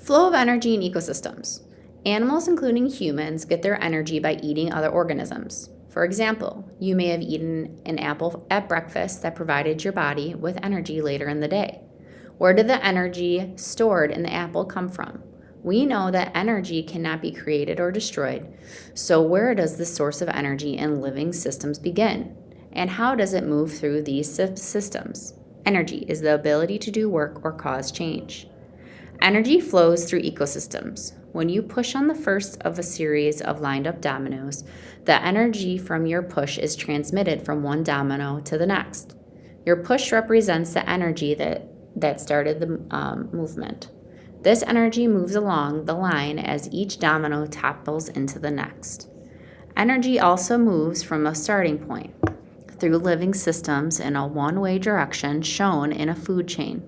Flow of energy in ecosystems. Animals, including humans, get their energy by eating other organisms. For example, you may have eaten an apple at breakfast that provided your body with energy later in the day. Where did the energy stored in the apple come from? We know that energy cannot be created or destroyed, so where does the source of energy in living systems begin? And how does it move through these systems? Energy is the ability to do work or cause change. Energy flows through ecosystems. When you push on the first of a series of lined up dominoes, the energy from your push is transmitted from one domino to the next. Your push represents the energy that started the movement. This energy moves along the line as each domino topples into the next. Energy also moves from a starting point through living systems in a one-way direction shown in a food chain.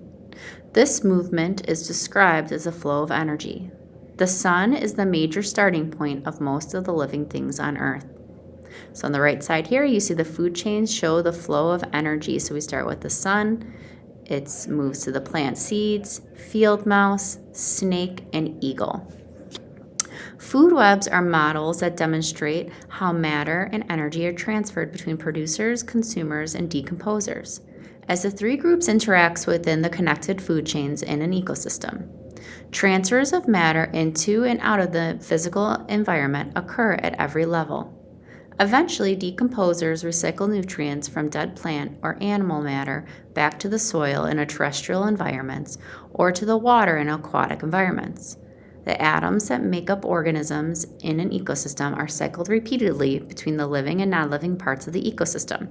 This movement is described as a flow of energy. The sun is the major starting point of most of the living things on Earth. So on the right side here, you see the food chains show the flow of energy. So we start with the sun, it moves to the plant seeds, field mouse, snake, and eagle. Food webs are models that demonstrate how matter and energy are transferred between producers, consumers, and decomposers, as the three groups interact within the connected food chains in an ecosystem. Transfers of matter into and out of the physical environment occur at every level. Eventually, decomposers recycle nutrients from dead plant or animal matter back to the soil in a terrestrial environments or to the water in aquatic environments. The atoms that make up organisms in an ecosystem are cycled repeatedly between the living and non-living parts of the ecosystem.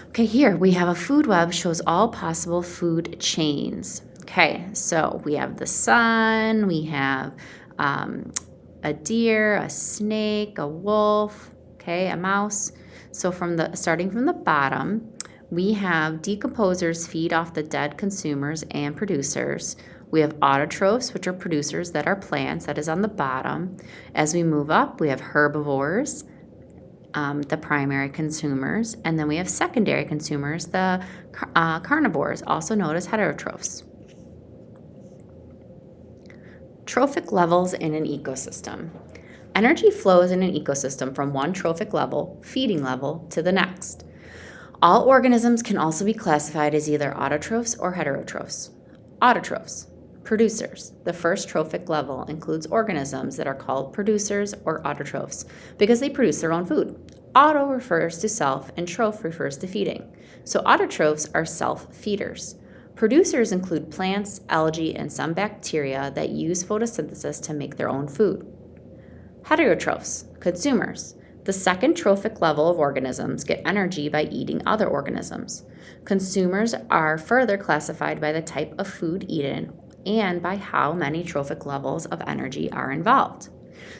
Okay, here we have a food web shows all possible food chains. Okay, so we have the sun, we have a deer, a snake, a wolf, okay, a mouse. So starting from the bottom, we have decomposers feed off the dead consumers and producers. We have autotrophs, which are producers that are plants, that is on the bottom. As we move up, we have herbivores, the primary consumers, and then we have secondary consumers, the carnivores, also known as heterotrophs. Trophic levels in an ecosystem. Energy flows in an ecosystem from one trophic level, feeding level, to the next. All organisms can also be classified as either autotrophs or heterotrophs. Autotrophs, producers. The first trophic level includes organisms that are called producers or autotrophs because they produce their own food. Auto refers to self and troph refers to feeding. So autotrophs are self-feeders. Producers include plants, algae, and some bacteria that use photosynthesis to make their own food. Heterotrophs, consumers. The second trophic level of organisms get energy by eating other organisms. Consumers are further classified by the type of food eaten and by how many trophic levels of energy are involved.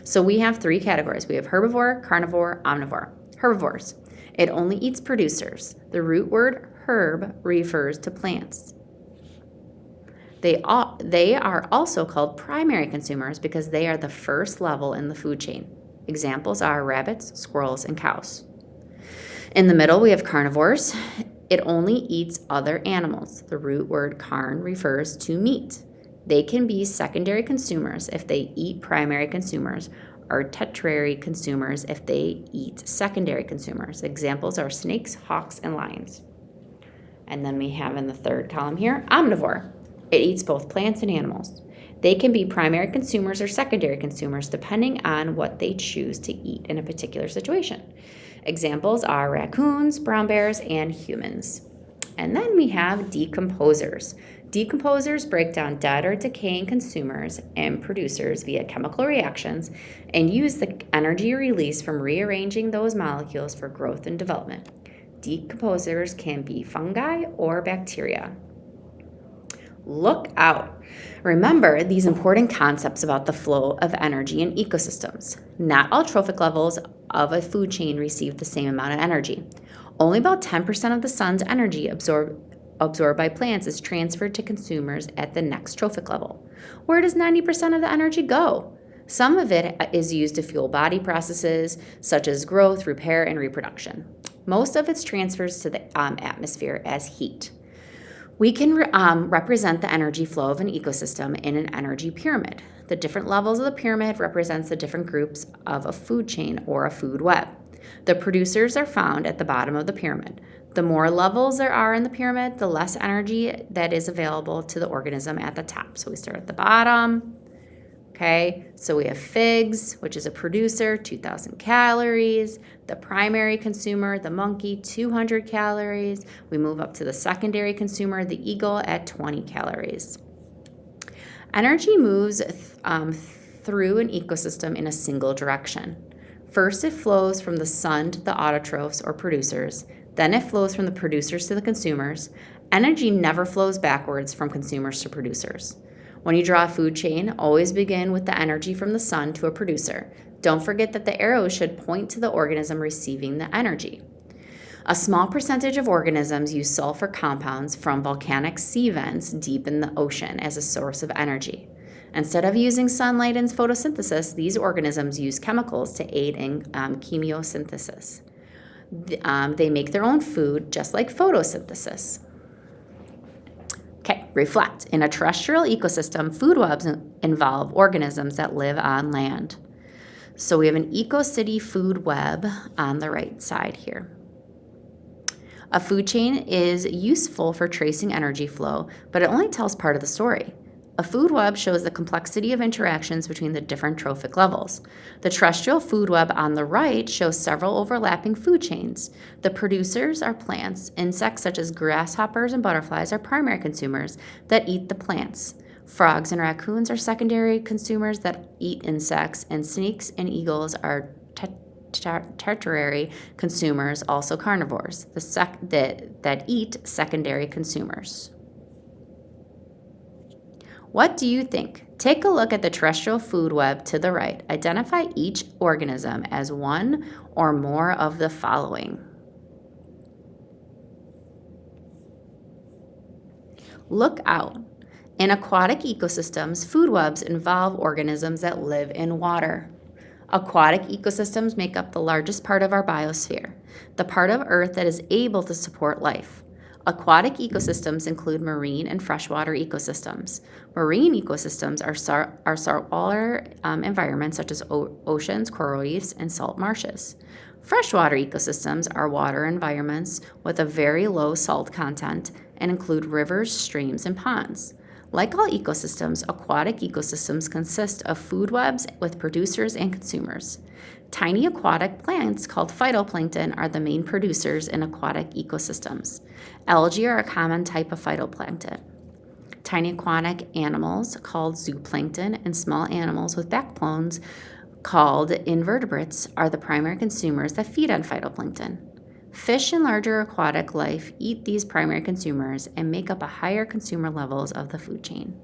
So we have three categories. We have herbivore, carnivore, omnivore. Herbivores. It only eats producers. The root word herb refers to plants. They are also called primary consumers because they are the first level in the food chain. Examples are rabbits, squirrels, and cows. In the middle, we have carnivores. It only eats other animals. The root word carn refers to meat. They can be secondary consumers if they eat primary consumers, or tertiary consumers if they eat secondary consumers. Examples are snakes, hawks, and lions. And then we have in the third column here, omnivore. It eats both plants and animals. They can be primary consumers or secondary consumers depending on what they choose to eat in a particular situation. Examples are raccoons, brown bears, and humans. And then we have decomposers. Decomposers break down dead or decaying consumers and producers via chemical reactions and use the energy released from rearranging those molecules for growth and development. Decomposers can be fungi or bacteria. Look out. Remember these important concepts about the flow of energy in ecosystems. Not all trophic levels of a food chain receive the same amount of energy. Only about 10% of the sun's energy absorbed by plants is transferred to consumers at the next trophic level. Where does 90% of the energy go? Some of it is used to fuel body processes such as growth, repair, and reproduction. Most of it transfers to the atmosphere as heat. We can represent the energy flow of an ecosystem in an energy pyramid. The different levels of the pyramid represents the different groups of a food chain or a food web. The producers are found at the bottom of the pyramid. The more levels there are in the pyramid, the less energy that is available to the organism at the top. So we start at the bottom. Okay, so we have figs, which is a producer, 2,000 calories. The primary consumer, the monkey, 200 calories. We move up to the secondary consumer, the eagle, at 20 calories. Energy moves through an ecosystem in a single direction. First, it flows from the sun to the autotrophs or producers. Then it flows from the producers to the consumers. Energy never flows backwards from consumers to producers. When you draw a food chain, always begin with the energy from the sun to a producer. Don't forget that the arrows should point to the organism receiving the energy. A small percentage of organisms use sulfur compounds from volcanic sea vents deep in the ocean as a source of energy. Instead of using sunlight and photosynthesis, these organisms use chemicals to aid in chemiosynthesis. They make their own food just like photosynthesis. Okay, reflect. In a terrestrial ecosystem, food webs involve organisms that live on land. So we have an EcoCity food web on the right side here. A food chain is useful for tracing energy flow, but it only tells part of the story. A food web shows the complexity of interactions between the different trophic levels. The terrestrial food web on the right shows several overlapping food chains. The producers are plants. Insects such as grasshoppers and butterflies are primary consumers that eat the plants. Frogs and raccoons are secondary consumers that eat insects, and snakes and eagles are tertiary consumers, also carnivores, that eat secondary consumers. What do you think? Take a look at the terrestrial food web to the right. Identify each organism as one or more of the following. Look out. In aquatic ecosystems, food webs involve organisms that live in water. Aquatic ecosystems make up the largest part of our biosphere, the part of Earth that is able to support life. Aquatic ecosystems include marine and freshwater ecosystems. Marine ecosystems are saltwater environments such as oceans, coral reefs, and salt marshes. Freshwater ecosystems are water environments with a very low salt content and include rivers, streams, and ponds. Like all ecosystems, aquatic ecosystems consist of food webs with producers and consumers. Tiny aquatic plants called phytoplankton are the main producers in aquatic ecosystems. Algae are a common type of phytoplankton. Tiny aquatic animals called zooplankton and small animals with backbones called invertebrates are the primary consumers that feed on phytoplankton. Fish and larger aquatic life eat these primary consumers and make up a higher consumer levels of the food chain.